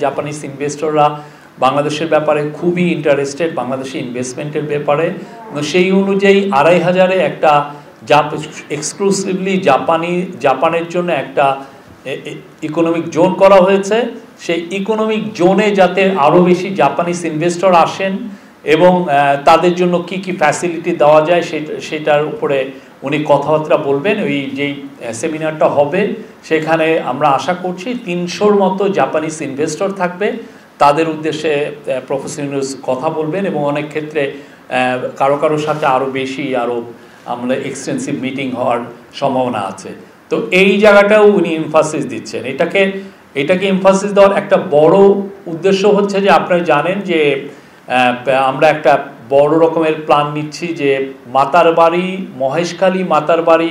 Japanese ইনভেস্টররা বাংলাদেশের ব্যাপারে খুবই ইন্টারেস্টেড, বাংলাদেশি ইনভেস্টমেন্টের ব্যাপারে। সেই অনুযায়ী 2500-এ একটা এক্সক্লুসিভলি জাপানের জন্য একটা ইকোনমিক জোন করা হয়েছে। সেই ইকোনমিক জোনে যাতে আরও বেশি জাপানিজ ইনভেস্টর আসেন এবং তাদের জন্য কি কি ফ্যাসিলিটি দেওয়া যায় সেটার উপরে উনি কথাবার্তা বলবেন। ওই যেই সেমিনারটা হবে সেখানে আমরা আশা করছি 300-র মতো জাপানিজ ইনভেস্টর থাকবে, তাদের উদ্দেশ্যে প্রফেসর ইউনূস কথা বলবেন এবং অনেক ক্ষেত্রে কারোর সাথে আরও বেশি আমরা এক্সটেন্সিভ মিটিং হওয়ার সম্ভাবনা আছে। তো এই জায়গাটাও উনি এমফাসিস দিচ্ছেন। এটাকে এমফাসিস দেওয়ার একটা বড় উদ্দেশ্য হচ্ছে যে আপনারা জানেন যে আমরা একটা বড় রকমের প্ল্যান নিচ্ছি যে Matarbari Maheshkhali Matarbari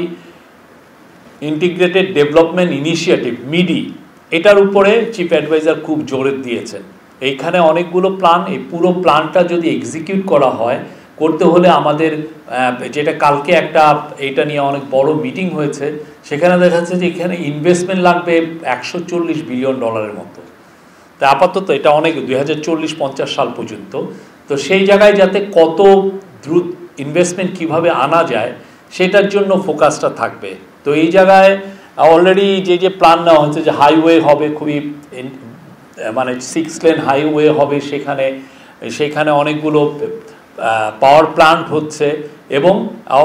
integrated development initiative MIDI, এটার উপরে চিফ অ্যাডভাইজার খুব জোর দিয়েছেন। এইখানে অনেকগুলো প্ল্যান, এই পুরো প্ল্যানটা যদি এক্সিকিউট করা হয়, করতে হলে আমাদের যেটা কালকে এটা নিয়ে অনেক বড় মিটিং হয়েছে, সেখানে দেখা যাচ্ছে যে এখানে ইনভেস্টমেন্ট লাগবে $140 বিলিয়ন মতো। তা আপাতত এটা অনেক 2040-50 সাল পর্যন্ত। তো সেই জায়গায় যাতে কত দ্রুত ইনভেস্টমেন্ট কিভাবে আনা যায় সেটার জন্য ফোকাসটা থাকবে। তো এই জায়গায় অলরেডি যে প্ল্যান নেওয়া হচ্ছে যে হাইওয়ে হবে, খুবই মানে 6 লেন হাইওয়ে হবে, সেখানে অনেকগুলো পাওয়ার প্ল্যান্ট হচ্ছে এবং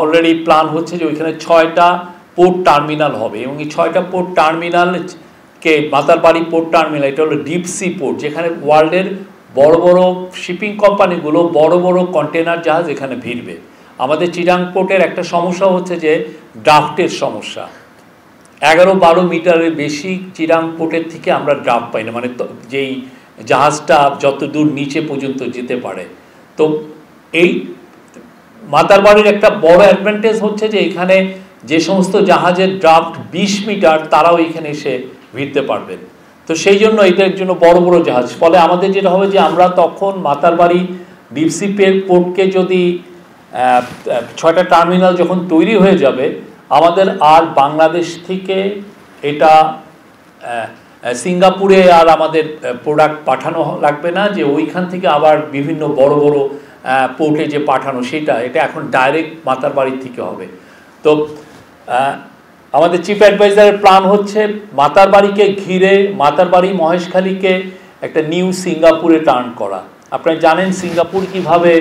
অলরেডি প্ল্যান হচ্ছে যে ওইখানে 6টা পোর্ট টার্মিনাল হবে এবং এই 6টা পোর্ট টার্মিনালকে মাতারবাড়ি পোর্ট টার্মিনাল, এটা হলো ডিপ সি পোর্ট, যেখানে ওয়ার্ল্ডের বড় বড় শিপিং কোম্পানিগুলো বড় বড় কন্টেনার জাহাজ এখানে ভিড়বে। আমাদের চিরাং পোর্টের একটা সমস্যা হচ্ছে যে ড্রাফটের সমস্যা। 11-12 মিটারের বেশি চিরাং পোর্টের থেকে আমরা ড্রাফট পাই না, মানে যেই জাহাজটা যত দূর নিচে পর্যন্ত যেতে পারে। তো এই মাতারবাড়ির একটা বড় অ্যাডভান্টেজ হচ্ছে যে এখানে যে সমস্ত জাহাজের ড্রাফট 20 মিটার তারাও এখানে এসে ভিড়তে পারবেন। তো সেই জন্য এটার জন্য বড় বড় জাহাজ, ফলে আমাদের যেটা হবে যে আমরা তখন মাতারবাড়ি ডিপসি পোর্টকে যদি 6টা টার্মিনাল যখন তৈরি হয়ে যাবে, আমাদের আর বাংলাদেশ থেকে এটা সিঙ্গাপুরে আর আমাদের প্রোডাক্ট পাঠানো লাগবে না, যে ওইখান থেকে আবার বিভিন্ন বড় বড় পোর্টে যে পাঠানো এটা এখন ডাইরেক্ট মাতারবাড়ির থেকে হবে। তো আমাদের চিফ অ্যাডভাইজারের প্ল্যান হচ্ছে মাতারবাড়িকে ঘিরে মাতারবাড়ি মহেশখালীকে একটা নিউ সিঙ্গাপুরে টার্ন করা। আপনারা জানেন সিঙ্গাপুর কিভাবে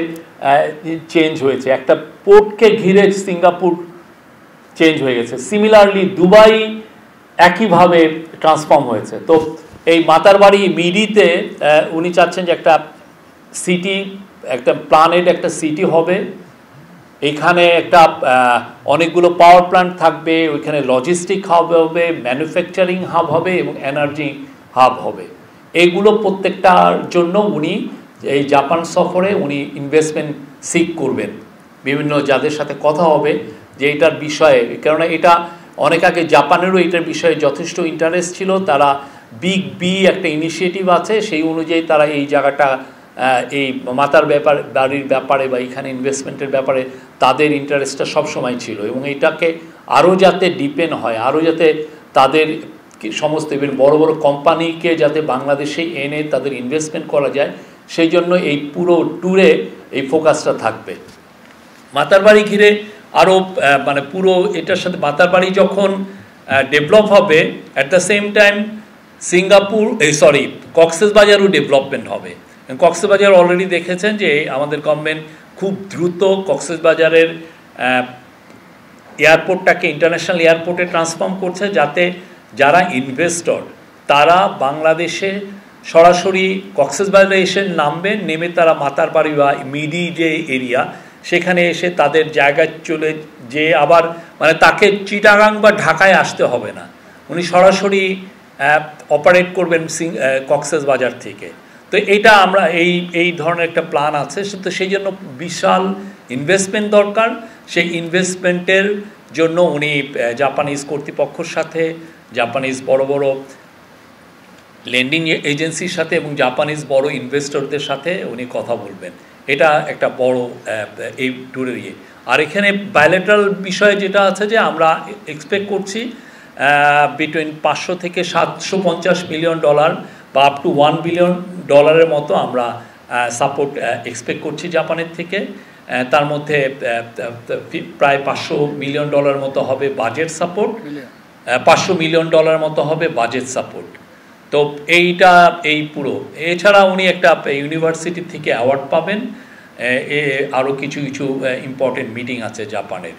চেঞ্জ হয়েছে, একটা পোর্টকে ঘিরে সিঙ্গাপুর চেঞ্জ হয়ে গেছে। সিমিলারলি দুবাই একইভাবে ট্রান্সফর্ম হয়েছে। তো এই মাতারবাড়ি মিডিতে উনি চাচ্ছেন যে একটা সিটি, একটা প্ল্যানেড একটা সিটি হবে, এখানে একটা অনেকগুলো পাওয়ার প্ল্যান্ট থাকবে, ওইখানে লজিস্টিক হাব হবে, ম্যানুফ্যাকচারিং হাব হবে এবং এনার্জি হাব হবে। এইগুলো প্রত্যেকটার জন্য উনি এই জাপান সফরে উনি ইনভেস্টমেন্ট সিক করবেন বিভিন্ন যাদের সাথে কথা হবে যে এটার বিষয়ে, কেননা এটা অনেক আগে জাপানেরও এটার বিষয়ে যথেষ্ট ইন্টারেস্ট ছিল। তারা বিগ বি একটা ইনিশিয়েটিভ আছে, সেই অনুযায়ী তারা এই জায়গাটা এই বাড়ির ব্যাপারে বা এখানে ইনভেস্টমেন্টের ব্যাপারে তাদের ইন্টারেস্টটা সবসময় ছিল এবং এটাকে আরও যাতে ডিপেন্ড হয়, আরও যাতে তাদের সমস্ত বড় বড় কোম্পানিকে যাতে বাংলাদেশে এনে তাদের ইনভেস্টমেন্ট করা যায়, সেই জন্য এই পুরো ট্যুরে এই ফোকাসটা থাকবে। মাতারবাড়ি ঘিরে আরও মানে পুরো এটার সাথে মাতারবাড়ি যখন ডেভেলপ হবে, at the same time কক্সবাজারও development হবে। কক্সবাজার অলরেডি দেখেছেন যে আমাদের গভর্নমেন্ট খুব দ্রুত কক্সবাজারের এয়ারপোর্টটাকে ইন্টারন্যাশনাল এয়ারপোর্টে ট্রান্সফর্ম করছে, যাতে যারা ইনভেস্টর তারা বাংলাদেশে সরাসরি কক্সবাজারে এসে নামবেন, নেমে তারা মাতারবাড়ি বা মিডি যে এরিয়া সেখানে এসে তাদের জায়গায় চলে যে আবার মানে তাকে চিটাগাং বা ঢাকায় আসতে হবে না, উনি সরাসরি অপারেট করবেন কক্সবাজার থেকে। তো এটা আমরা এই ধরনের একটা প্ল্যান আছে। তো সেই জন্য বিশাল ইনভেস্টমেন্ট দরকার। সেই ইনভেস্টমেন্টের জন্য উনি জাপানিজ কর্তৃপক্ষের সাথে, জাপানিজ বড় বড় লেন্ডিং এজেন্সির সাথে এবং জাপানিজ বড় ইনভেস্টরদের সাথে উনি কথা বলবেন। এটা একটা বড় এই ট্যুরের ইয়ে। আর এখানে বায়োলেটারাল বিষয়ে যেটা আছে যে আমরা এক্সপেক্ট করছি বিটুইন $500 থেকে $750 মিলিয়ন বা আপ টু $1 বিলিয়ন মতো আমরা সাপোর্ট এক্সপেক্ট করছি জাপানের থেকে। তার মধ্যে প্রায় $500 মিলিয়ন মতো হবে বাজেট সাপোর্ট, $500 মিলিয়ন মতো হবে বাজেট সাপোর্ট। তো এইটা এই পুরো, এছাড়া উনি একটা ইউনিভার্সিটি থেকে অ্যাওয়ার্ড পাবেন, আরও কিছু ইম্পর্টেন্ট মিটিং আছে জাপানের।